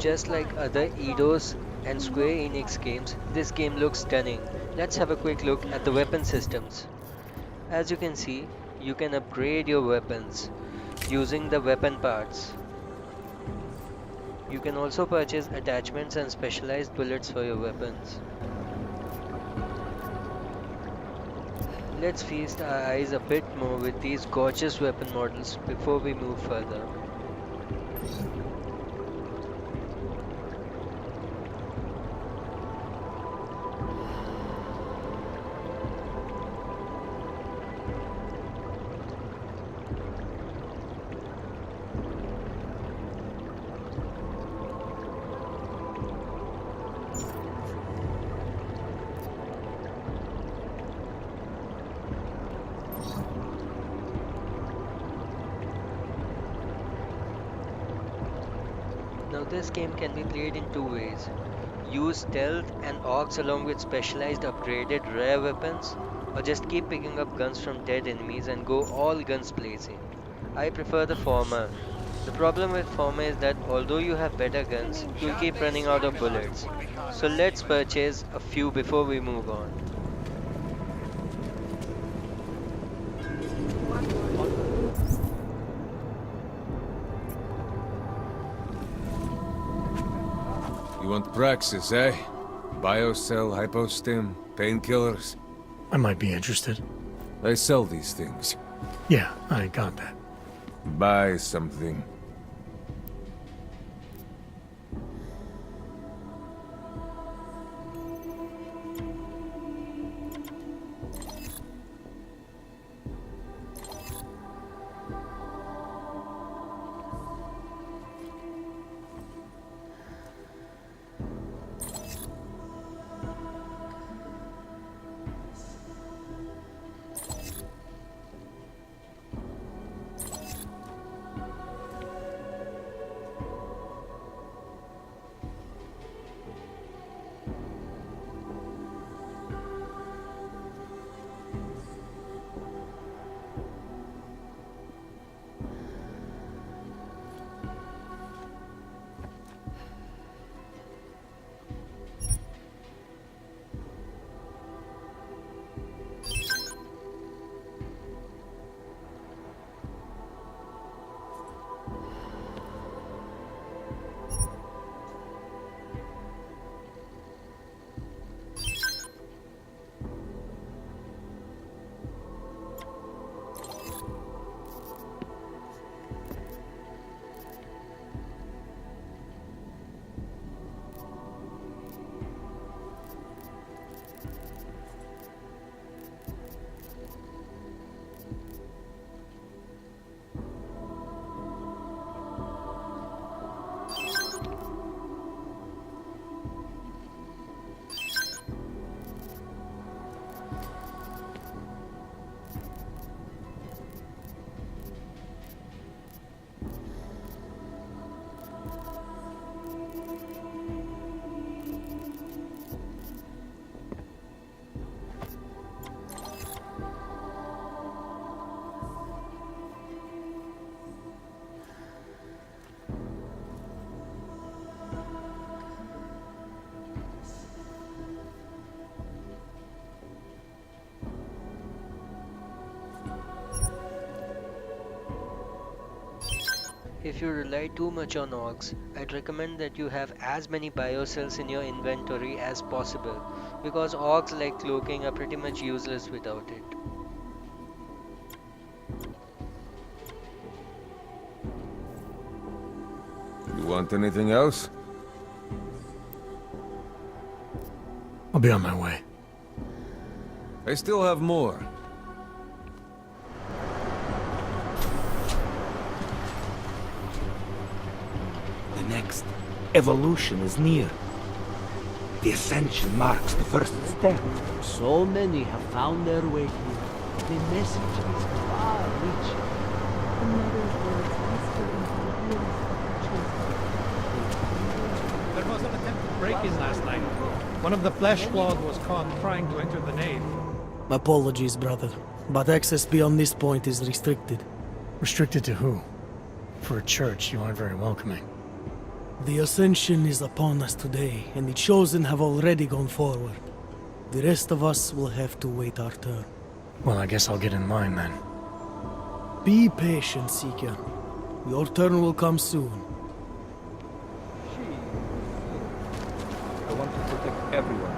Just like other Eidos and Square Enix games, this game looks stunning. Let's have a quick look at the weapon systems. As you can see, you can upgrade your weapons using the weapon parts. You can also purchase attachments and specialized bullets for your weapons. Let's feast our eyes a bit more with these gorgeous weapon models before we move further. Now this game can be played in two ways. Use stealth and orcs along with specialized upgraded rare weapons, or just keep picking up guns from dead enemies and go all guns blazing. I prefer the former. The problem with former is that although you have better guns, you'll keep running out of bullets. So let's purchase a few before we move on. You want Praxis, eh? Biocell, hypostim, painkillers. I might be interested. They sell these things. Yeah, I got that. Buy something. If you rely too much on orcs, I'd recommend that you have as many biocells in your inventory as possible, because orcs like cloaking are pretty much useless without it. You want anything else? I'll be on my way. I still have more. The next evolution is near. The ascension marks the first step. So many have found their way here. The message is far-reaching. The mother's words whisper into the ears of her children. There was an attempted break-in last night. One of the flesh squad was caught trying to enter the nave. Apologies, brother, but access beyond this point is restricted. Restricted to who? For a church, you aren't very welcoming. The Ascension is upon us today, and the Chosen have already gone forward. The rest of us will have to wait our turn. Well, I guess I'll get in line then. Be patient, Seeker. Your turn will come soon. I want to protect everyone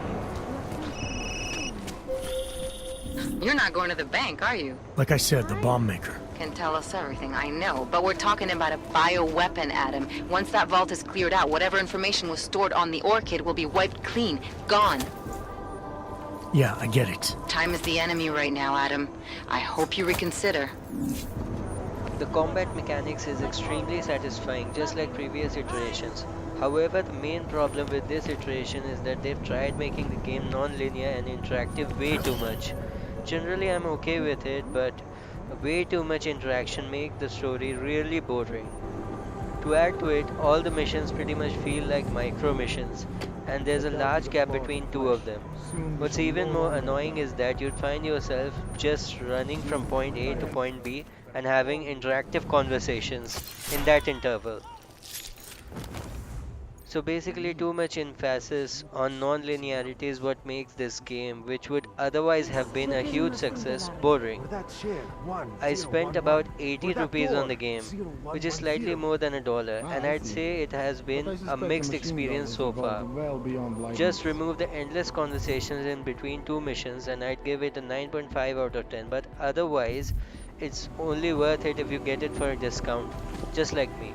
here. You're not going to the bank, are you? Like I said, the bomb maker. Can tell us everything, I know. But we're talking about a bioweapon, Adam. Once that vault is cleared out, whatever information was stored on the Orchid will be wiped clean. Gone. Yeah, I get it. Time is the enemy right now, Adam. I hope you reconsider. The combat mechanics is extremely satisfying, just like previous iterations. However, the main problem with this iteration is that they've tried making the game non-linear and interactive way too much. Generally, I'm okay with it, but way too much interaction makes the story really boring. To add to it, all the missions pretty much feel like micro missions, and there's a large gap between two of them. What's even more annoying is that you'd find yourself just running from point A to point B and having interactive conversations in that interval. So basically, too much emphasis on non-linearity is what makes this game, which would otherwise have been a huge success, boring. I spent about 80 rupees on the game, which is slightly more than $1, and I'd say it has been a mixed experience so far. Just remove the endless conversations in between two missions and I'd give it a 9.5 out of 10, but otherwise, it's only worth it if you get it for a discount, just like me.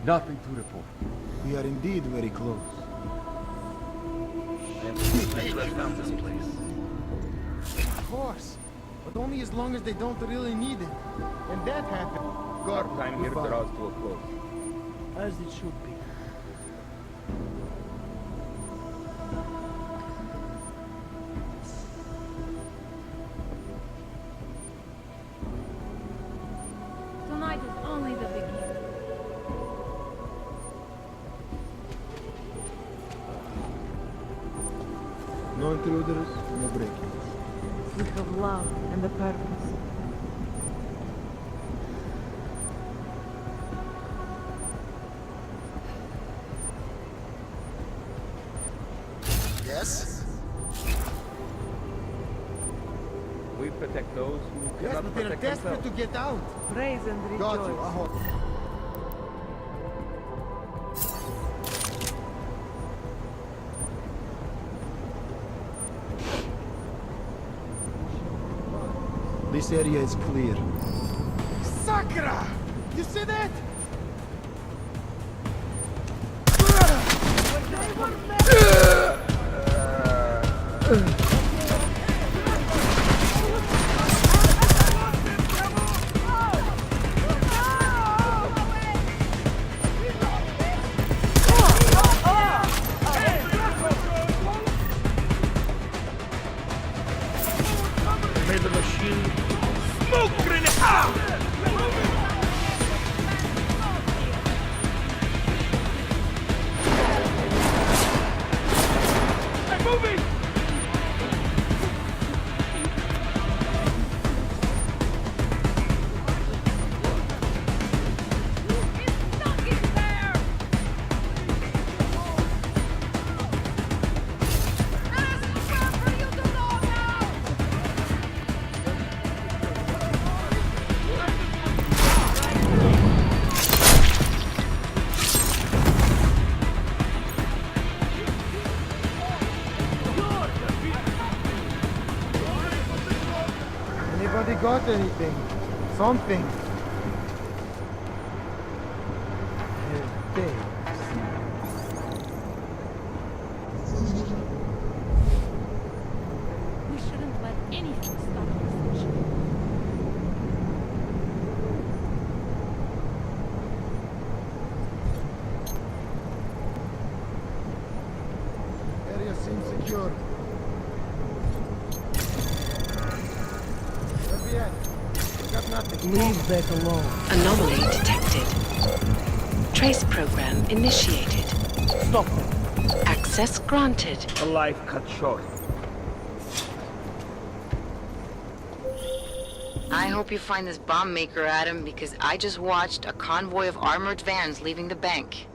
Nothing to report. We are indeed very close. Of course. But only as long as they don't really need it. And that happened. Our time here draws to a close. As it should be. Tonight is only the beginning. No intruders, no break-ins. We have love and a purpose. Yes? We protect those who Yes, cannot but they're protect desperate themselves. to get out. Praise and Got you. rejoice. This area is clear. Sakura! You see that? May the machine smoke grenade! I'm moving! Anybody got anything? Something? Thanks. We shouldn't let anything stop this mission. Area seems secure. Where we at? Leave that alone. Anomaly detected. Trace program initiated. Stop them. Access granted. A life cut short. I hope you find this bomb maker, Adam, because I just watched a convoy of armored vans leaving the bank.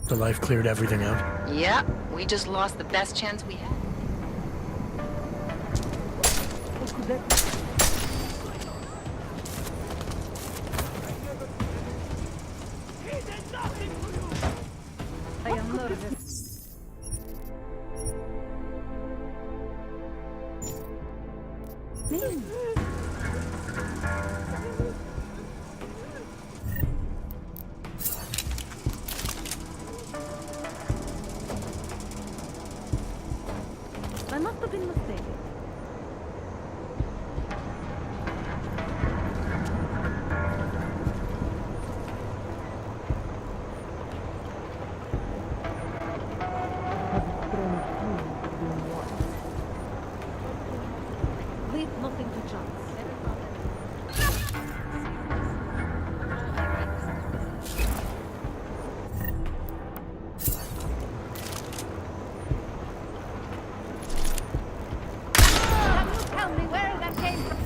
The life cleared everything out? Yeah, we just lost the best chance we had. I am nervous. Name. I must have been mistaken. Leave nothing to chance. Can you tell me where that came from?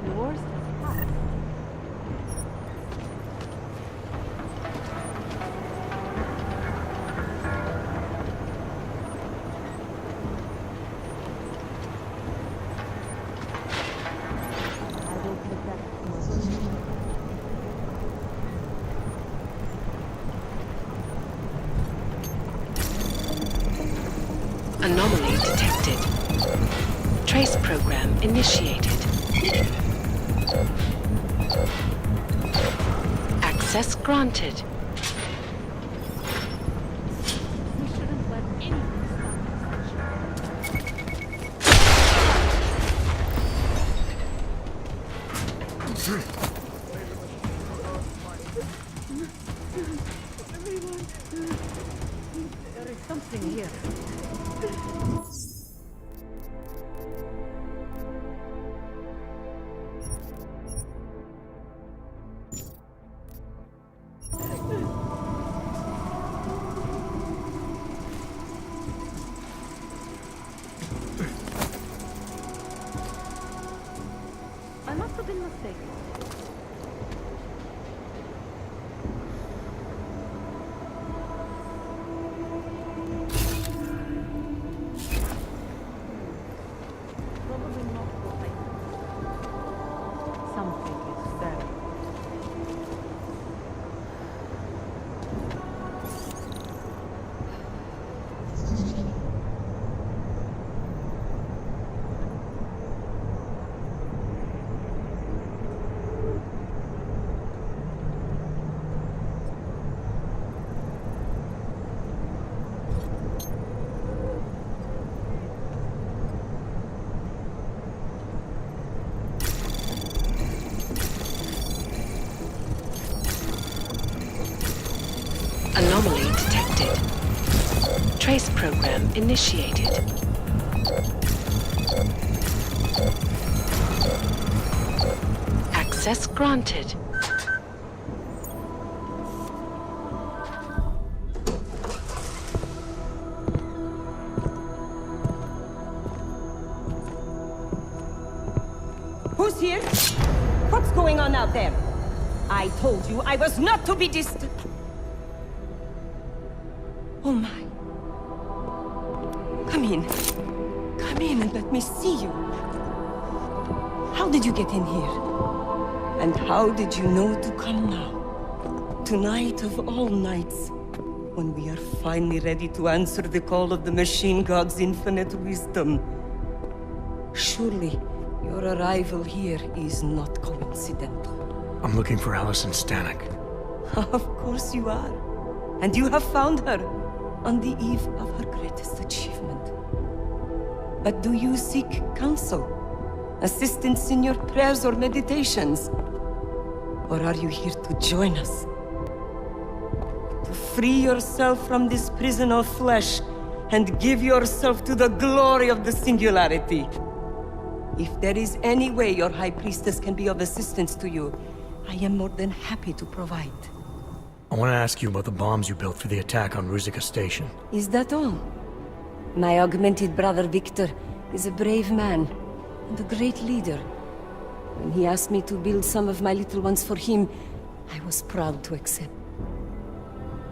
Yours is hot. I will take that. Anomaly detected. Trace program initiated. Access granted. We shouldn't let anything stop us. There is something here. I must have been mistaken. Anomaly detected. Trace program initiated. Access granted. Who's here? What's going on out there? I told you I was not to be distant. Oh my. Come in. Come in and let me see you. How did you get in here? And how did you know to come now? Tonight of all nights, when we are finally ready to answer the call of the Machine God's infinite wisdom. Surely, your arrival here is not coincidental. I'm looking for Allison Stanek. Of course you are. And you have found her on the eve of her greatest achievement. But do you seek counsel? Assistance in your prayers or meditations? Or are you here to join us? To free yourself from this prison of flesh and give yourself to the glory of the singularity. If there is any way your High Priestess can be of assistance to you, I am more than happy to provide. I want to ask you about the bombs you built for the attack on Ruzicka Station. Is that all? My augmented brother Victor is a brave man and a great leader. When he asked me to build some of my little ones for him, I was proud to accept.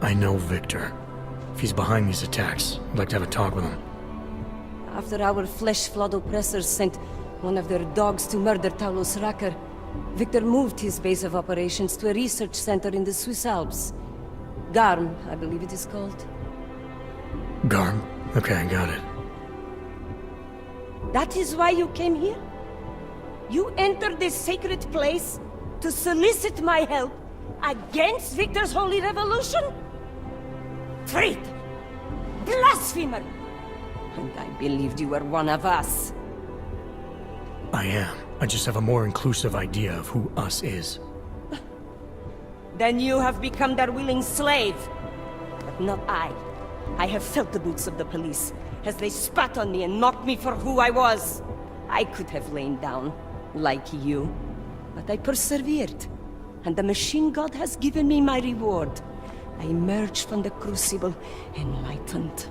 I know Victor. If he's behind these attacks, I'd like to have a talk with him. After our flesh-flood oppressors sent one of their dogs to murder Talos Racker, Victor moved his base of operations to a research center in the Swiss Alps. Garm, I believe it is called. Garm? Okay, I got it. That is why you came here? You entered this sacred place to solicit my help against Victor's holy revolution? Traitor! Blasphemer! And I believed you were one of us. I am. I just have a more inclusive idea of who us is. Then you have become their willing slave. But not I. I have felt the boots of the police as they spat on me and mocked me for who I was. I could have lain down, like you. But I persevered. And the Machine God has given me my reward. I emerged from the crucible enlightened.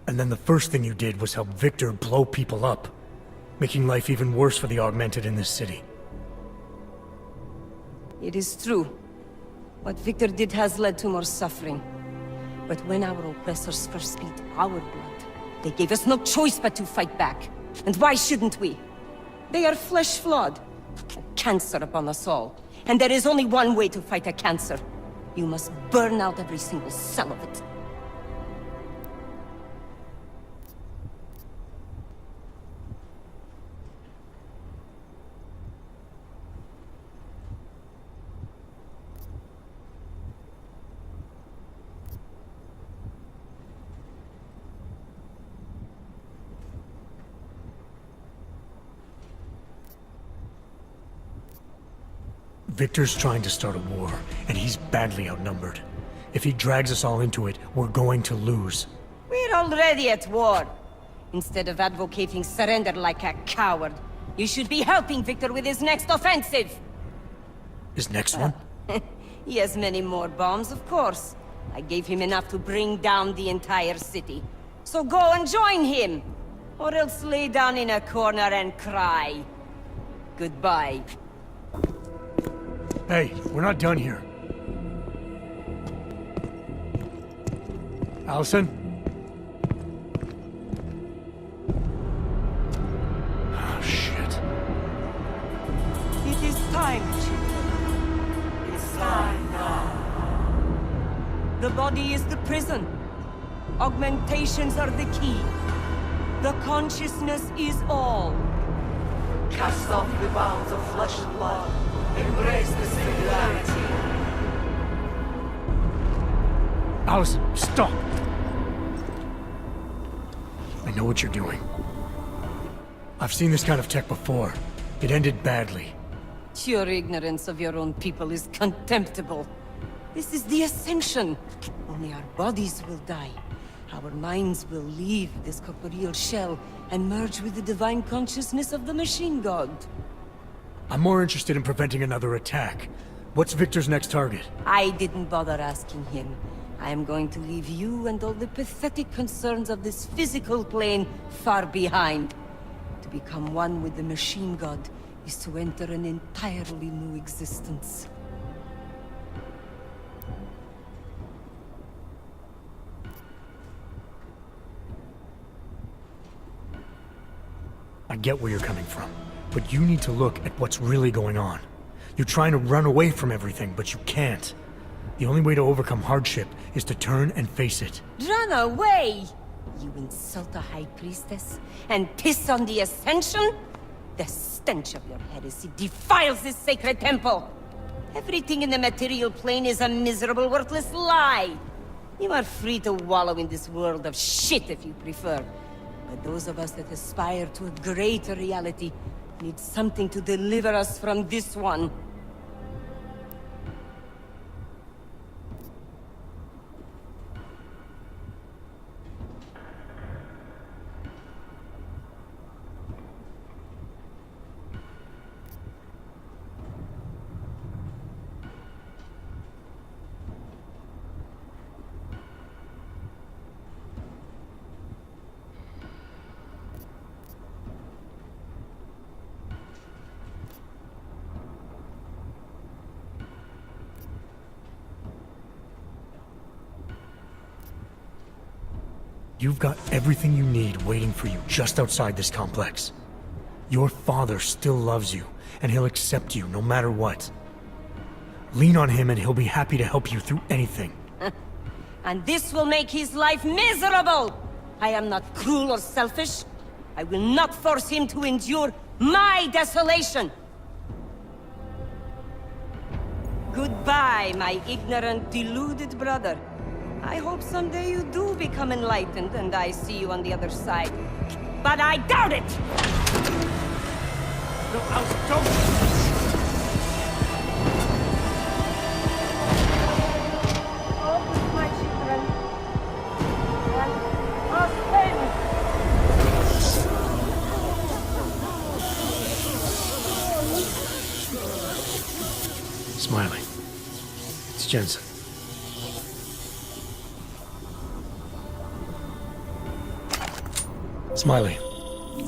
And then the first thing you did was help Victor blow people up, making life even worse for the Augmented in this city. It is true. What Victor did has led to more suffering. But when our oppressors first spilled our blood, they gave us no choice but to fight back. And why shouldn't we? They are flesh-flawed. A cancer upon us all. And there is only one way to fight a cancer. You must burn out every single cell of it. Victor's trying to start a war, and he's badly outnumbered. If he drags us all into it, we're going to lose. We're already at war. Instead of advocating surrender like a coward, you should be helping Victor with his next offensive. His next one? He has many more bombs, of course. I gave him enough to bring down the entire city. So go and join him! Or else lay down in a corner and cry. Goodbye. Hey, we're not done here. Allison? Oh, shit. It is time, children. It's time now. The body is the prison. Augmentations are the key. The consciousness is all. Cast off the bounds of flesh and blood. Embrace the singularity. Allison, stop! I know what you're doing. I've seen this kind of tech before. It ended badly. Your ignorance of your own people is contemptible. This is the Ascension. Only our bodies will die. Our minds will leave this corporeal shell and merge with the divine consciousness of the machine god. I'm more interested in preventing another attack. What's Victor's next target? I didn't bother asking him. I am going to leave you and all the pathetic concerns of this physical plane far behind. To become one with the machine god is to enter an entirely new existence. I get where you're coming from, but you need to look at what's really going on. You're trying to run away from everything, but you can't. The only way to overcome hardship is to turn and face it. Run away! You insult a high priestess and piss on the Ascension? The stench of your heresy defiles this sacred temple! Everything in the material plane is a miserable, worthless lie! You are free to wallow in this world of shit if you prefer. But those of us that aspire to a greater reality need something to deliver us from this one. You've got everything you need waiting for you just outside this complex. Your father still loves you, and he'll accept you no matter what. Lean on him and he'll be happy to help you through anything. And this will make his life miserable! I am not cruel or selfish. I will not force him to endure my desolation! Goodbye, my ignorant, deluded brother. I hope someday you do become enlightened and I see you on the other side. But I doubt it! No, don't! My children. And Smiley. It's Jensen. Smiley,